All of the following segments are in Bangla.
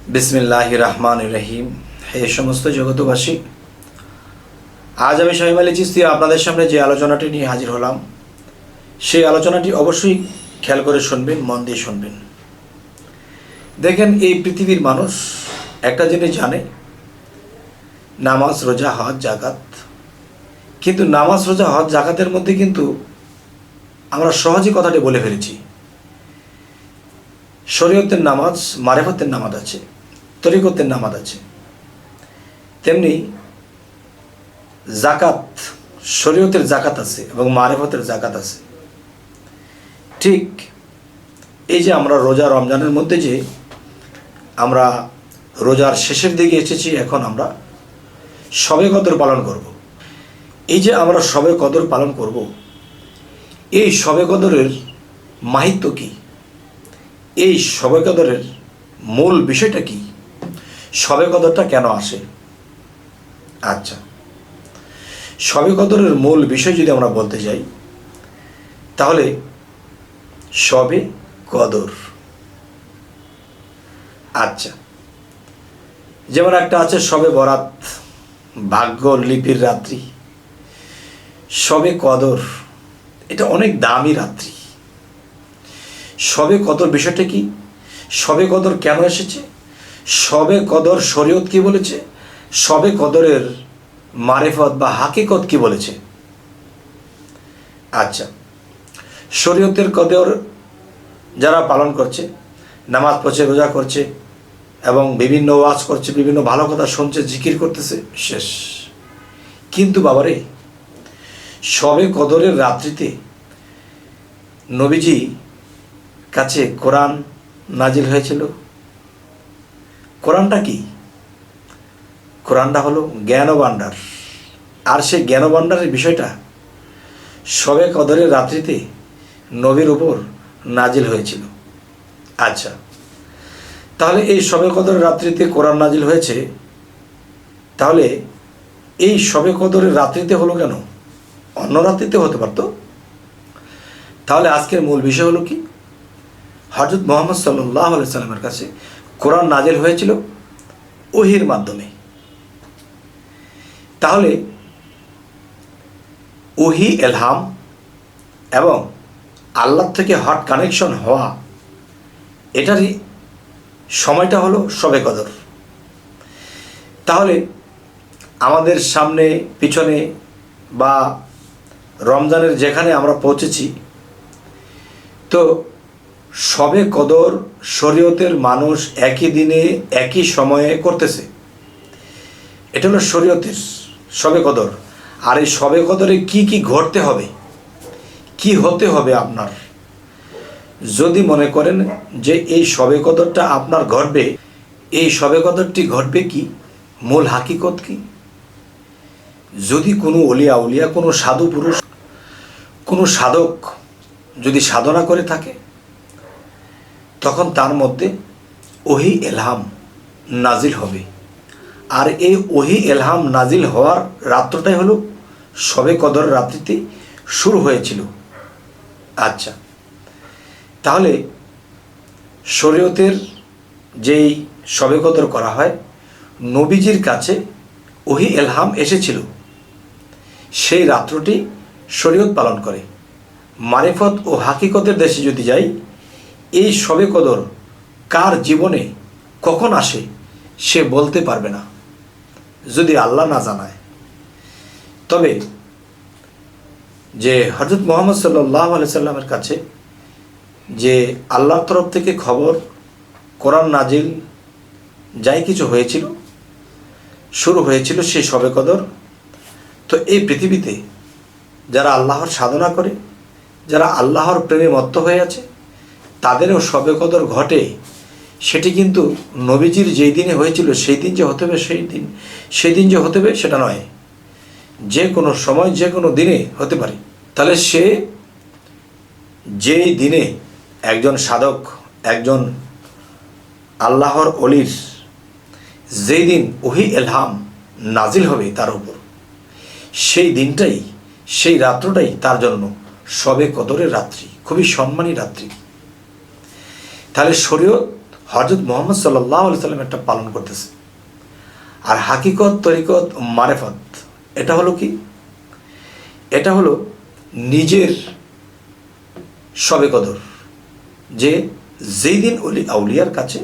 বিসমিল্লাহির রহমানির রহিম। হে সমস্ত জগতবাসী, আজ আমি শামীম আলী চিশতি আপনাদের সামনে যে আলোচনাটি নিয়ে হাজির হলাম, সেই আলোচনাটি অবশ্যই খেয়াল করে শুনবেন, মন দিয়ে শুনবেন। দেখেন, এই পৃথিবীর মানুষ একটা জিনিস জানে, নামাজ, রোজা, হজ, জাকাত। কিন্তু নামাজ, রোজা, হজ, জাকাতের মধ্যে কিন্তু আমরা সহজেই কথাটি বলে ফেলেছি। শরীয়তের নামাজ, মারিফতের নামাজ আছে, তরিকতের নামাজ আছে, তেমনি জাকাত, শরীয়তের জাকাত আছে এবং মারিফতের জাকাত আছে। ঠিক এই যে আমরা রোজা, রমজানের মধ্যে যে আমরা রোজার শেষের দিকে এসেছি, এখন আমরা শবে কদর পালন করব। এই যে আমরা শবে কদর পালন করব, এই শবে কদরের মাহিত্য কী? এই শবে কদরের মূল বিষয়টা কি? শবে কদরটা কেন আসে? আচ্ছা, শবে কদরের মূল বিষয় যদি আমরা বলতে যাই, তাহলে শবে কদর, আচ্ছা, যেমন একটা আছে শবে বরাত, ভাগ্য লিপির রাত্রি। শবে কদর এটা অনেক দামি রাত্রি। শবে কদর বিষয়টা কি? শবে কদর কেন এসেছে? শবে কদর শরীয়ত কি বলেছে? শবে কদরের মারিফত বা হাকিকত কি বলেছে? আচ্ছা, শরীয়তের কদর যারা পালন করছে, নামাজ পড়ছে, রোজা করছে এবং বিভিন্ন ওয়াজ করছে, বিভিন্ন ভালো কথা শুনছে, জিকির করতেছে, শেষ। কিন্তু বাবারে, শবে কদরের রাত্রিতে নবীজি কাছে কোরআন নাজিল হয়েছিল। কোরআনটা কি? কোরআনটা হলো জ্ঞান ভাণ্ডার। আর সেই জ্ঞান ভাণ্ডারের বিষয়টা শবে কদরের রাত্রিতে নবীর উপর নাজিল হয়েছিল। আচ্ছা, তাহলে এই শবে কদরের রাত্রিতে কোরআন নাজিল হয়েছে, তাহলে এই শবে কদরের রাত্রিতে হলো কেন? অন্য রাত্রিতে হতে পারতো। তাহলে আজকের মূল বিষয় হলো কি? হযরত মুহাম্মদ সাল্লাল্লাহু আলাইহি সাল্লামের কাছে কোরআন নাজিল হয়েছিল ওহীর মাধ্যমে। তাহলে ওহী, ইলহাম এবং আল্লাহ থেকে হট কানেকশন হওয়া, এটারই সময়টা হলো শবে কদর। তাহলে আমাদের সামনে, পিছনে বা রমজানের যেখানে আমরা পৌঁছেছি, তো শবে কদর শরীয়তের মানুষ একই দিনে একই সময়ে করতেছে। এটা হলো শরীয়তের শবে কদর। আর এই শবে কদরে কি কি ঘটতে হবে, কি হতে হবে আপনার, যদি মনে করেন যে এই শবে কদরটা আপনার ঘটবে, এই শবে কদরটি ঘটবে কি, মূল হাকিকত কি? যদি কোনো অলিয়া উলিয়া, কোনো সাধু পুরুষ, কোনো সাধক যদি সাধনা করে থাকে, তখন তার মধ্যে ওহী ইলহাম নাজিল হবে। আর এই ওহী ইলহাম নাজিল হওয়ার রাত্রটাই হলো শবে কদর রাত্রিতে শুরু হয়েছিল। আচ্ছা, তাহলে শরীয়তের যেই শবে কদর করা হয়, নবীজির কাছে ওহী ইলহাম এসেছিল, সেই রাত্রটি শরীয়ত পালন করে। মারিফত ও হাকিকতের দেশে যদি যাই, এই শবে কদর কার জীবনে কখন আসে সে বলতে পারবে না, যদি আল্লাহ না জানায়। তবে যে হযরত মুহাম্মদ সাল্লাল্লাহু আলাইহি সাল্লামের কাছে যে আল্লাহর তরফ থেকে খবর, কোরআন নাজিল, যাই কিছু হয়েছিল, শুরু হয়েছিল সেই শবে কদর। তো এই পৃথিবীতে যারা আল্লাহর সাধনা করে, যারা আল্লাহর প্রেমে মত্ত হয়ে আছে, তাদেরও শবে কদর ঘটে। সেটি কিন্তু নবীজির যেই দিনে হয়েছিল সেই দিন যে হতে হবে, সেই দিন যে হতে হবে সেটা নয়, যে কোনো সময়, যে কোনো দিনে হতে পারে। তাহলে সে যেই দিনে একজন সাধক, একজন আল্লাহর অলির যেই দিন ওহী ইলহাম নাজিল হবে তার উপর, সেই দিনটাই, সেই রাত্রটাই তার জন্য শবে কদরের রাত্রি, খুবই সম্মানী রাত্রি। তাহলে শরীয়ত হযরত মুহাম্মদ সাল্লাল্লাহু আলাইহি সাল্লাম এটা পালন করতেছে। আর হাকিকত, তরিকত, মারেফত এটা হলো কি? এটা হলো নিজের শবে কদর, যে যেই দিন ওলি আউলিয়ার কাছে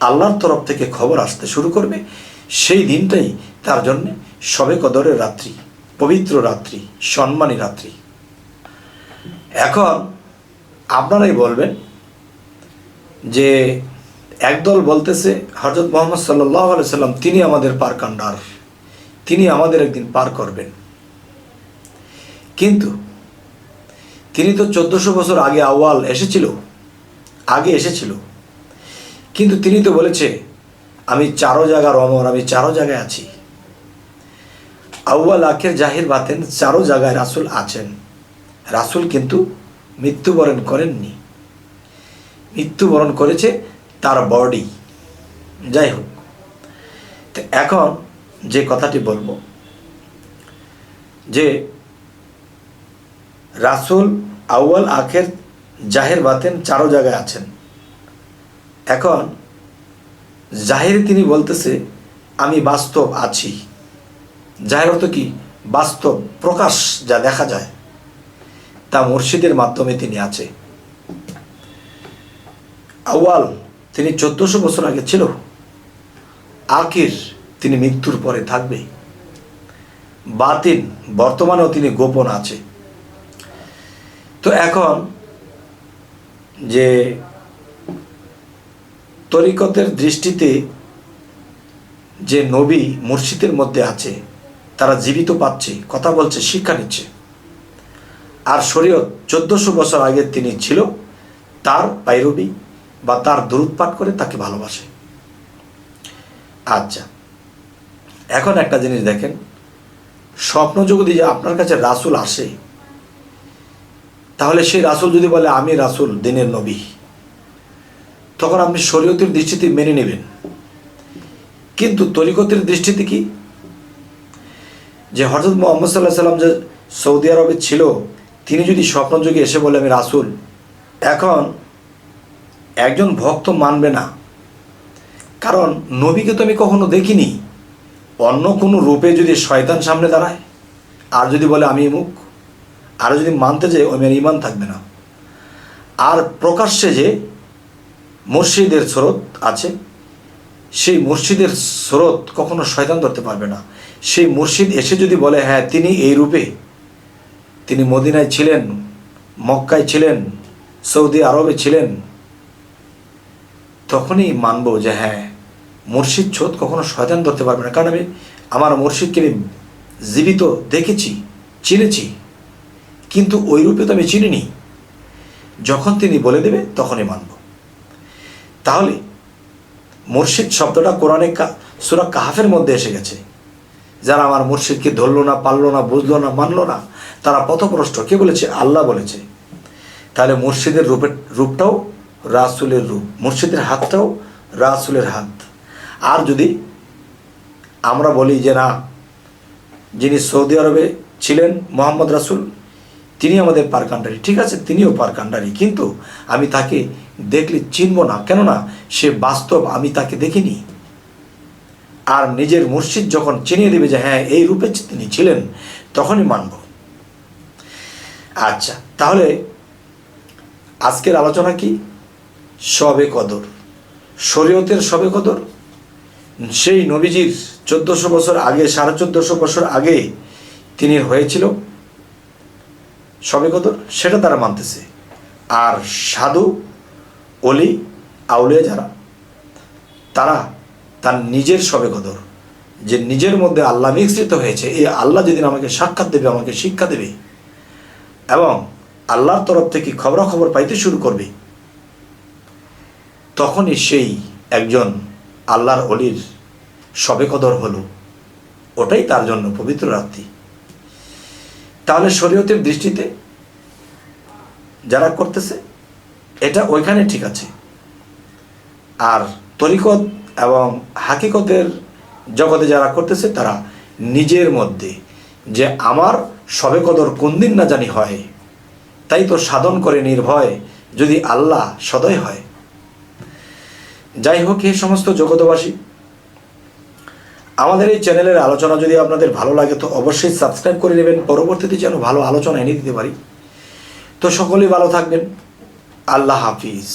আল্লাহর তরফ থেকে খবর আসতে শুরু করবে, সেই দিনটাই তার জন্য শবে কদরের রাত্রি, পবিত্র রাত্রি, সম্মানী রাত্রি। এখন আপনারাই বলবেন যে একদল বলতেছে হযরত মুহাম্মদ সাল্লাল্লাহু আলাইহি সাল্লাম তিনি আমাদের পার কান্ডার, তিনি আমাদের একদিন পার করবেন। কিন্তু তিনি তো 1400 বছর আগে আগে এসেছিল, কিন্তু তিনি তো বলেছে আমি চারো জায়গার অমর, আমি চারো জায়গায় আছি। আউয়াল, আখের, জাহির, বাতেন চারো জায়গায় রাসূল আছেন। রাসূল কিন্তু মৃত্যুবরণ করেননি, মৃত্যুবরণ করেছে তার বডি। যাই হোক, তো এখন যে কথাটি বলবো যে রাসূল আউয়াল, আখের, জাহের, বাতেন চারো জায়গায় আছেন। এখন জাহিরে তিনি বলতেছে আমি বাস্তব আছি। জাহের অর্থ কি? বাস্তব, প্রকাশ, যা দেখা যায় তা মুর্শিদের মাধ্যমে তিনি আছে। আউয়াল তিনি 1400 বছর আগে ছিল। আখির তিনি মৃত্যুর পরে থাকবে। বাতিন বর্তমানেও তিনি গোপন আছে। তো এখন যে তরিকতের দৃষ্টিতে যে নবী মুর্শিদের মধ্যে আছে, তারা জীবিত পাচ্ছে, কথা বলছে, শিক্ষা নিচ্ছে। আর শরীয়ত 1400 বছর আগে তিনি ছিল, তার পাইরবি বা তার দরুদ পাঠ করে তাকে ভালোবাসে। আচ্ছা, এখন একটা জিনিস দেখেন, স্বপ্ন জগতে যে আপনার কাছে রাসূল আসে, তাহলে সেই রাসূল যদি বলে আমি রাসূল, দিনের নবী, তখন আপনি শরীয়তের দৃষ্টিতে মেনে নেবেন। কিন্তু তরিকতের দৃষ্টিতে কি? যে হযরত মুহাম্মদ সাল্লাল্লাহু আলাইহি সাল্লাম যে সৌদি আরবে ছিল, তিনি যদি স্বপ্নযোগে এসে বলে আমি রাসূল, এখন একজন ভক্ত মানবে না। কারণ নবীকে তো আমি কখনো দেখিনি। অন্য কোনো রূপে যদি শয়তান সামনে দাঁড়ায় আর যদি বলে আমি মুখ, আর যদি মানতে যায় ওই মেয়ের ঈমান থাকবে না। আর প্রকাশ্যে যে মুর্শিদের স্রোত আছে, সেই মুর্শিদের স্রোত কখনো শয়তান ধরতে পারবে না। সেই মুর্শিদ এসে যদি বলে হ্যাঁ তিনি এই রূপে, তিনি মদিনায় ছিলেন, মক্কায় ছিলেন, সৌদি আরবে ছিলেন, তখনই মানব যে হ্যাঁ মুর্শিদ ছোট কখনো শয়তান ধরতে পারবে না। কারণ আমি আমার মুর্শিদকে আমি জীবিত দেখেছি, চিনেছি, কিন্তু ওই রূপে তো আমি চিনিনি। যখন তিনি বলে দেবে তখনই মানব। তাহলে মুর্শিদ শব্দটা কোরআনে সূরা কাহাফের মধ্যে এসে গেছে। যারা আমার মুর্শিদকে ধরলো না, পারলো না, বুঝলো না, মানলো না, তারা পথভ্রষ্ট। কে বলেছে? আল্লাহ বলেছে। তাহলে মুর্শিদের রূপটাও রাসূলের রূপ, মুর্শিদের হাতটাও রাসূলের হাত। আর যদি আমরা বলি যে না, যিনি সৌদি আরবে ছিলেন মুহাম্মদ রাসূল, তিনি আমাদের পারকান্ডারি, ঠিক আছে, তিনিও পারকান্ডারি, কিন্তু আমি তাকে দেখলে চিনব না। কেননা সে বাস্তব, আমি তাকে দেখিনি। আর নিজের মুর্শিদ যখন চিনিয়ে দেবে যে হ্যাঁ এই রূপে তিনি ছিলেন, তখনই মানব। আচ্ছা, তাহলে আজকের আলোচনা কি? শবে কদর, শরীয়তের শবে কদর। সেই নবীজির 1400 বছর আগে, 1450 বছর আগে তিনি হয়েছিল শবে কদর, সেটা তারা মানতেছে। আর সাধু, অলি, আউলিয়া যারা, তারা তার নিজের শবে কদর, যে নিজের মধ্যে আল্লাহ মিশ্রিত হয়েছে, এই আল্লাহ যেদিন আমাকে সাক্ষাৎ দেবে, আমাকে শিক্ষা দেবে এবং আল্লাহর তরফ থেকে খবরাখবর পাইতে শুরু করবে, তখনই সেই একজন আল্লাহর অলির শবে কদর হলো। ওটাই তার জন্য পবিত্র রাত্রি। তাহলে শরীয়তের দৃষ্টিতে যারা করতেছে এটা ওইখানে ঠিক আছে। আর তরিকত এবং হাকিকতের জগতে যারা করতেছে, তারা নিজের মধ্যে যে আমার শবে কদর কোন দিন না জানি হয়, তাই তো সাধন করে নির্ভয় যদি আল্লাহ সদয় হয়। যাই হোক, এই সমস্ত জগতবাসী, আমাদের এই চ্যানেলের আলোচনা যদি আপনাদের ভালো লাগে তো অবশ্যই সাবস্ক্রাইব করে নেবেন, পরবর্তীতে যেন ভালো আলোচনা এনে দিতে পারি। তো সকলেই ভালো থাকবেন। আল্লাহ হাফিজ।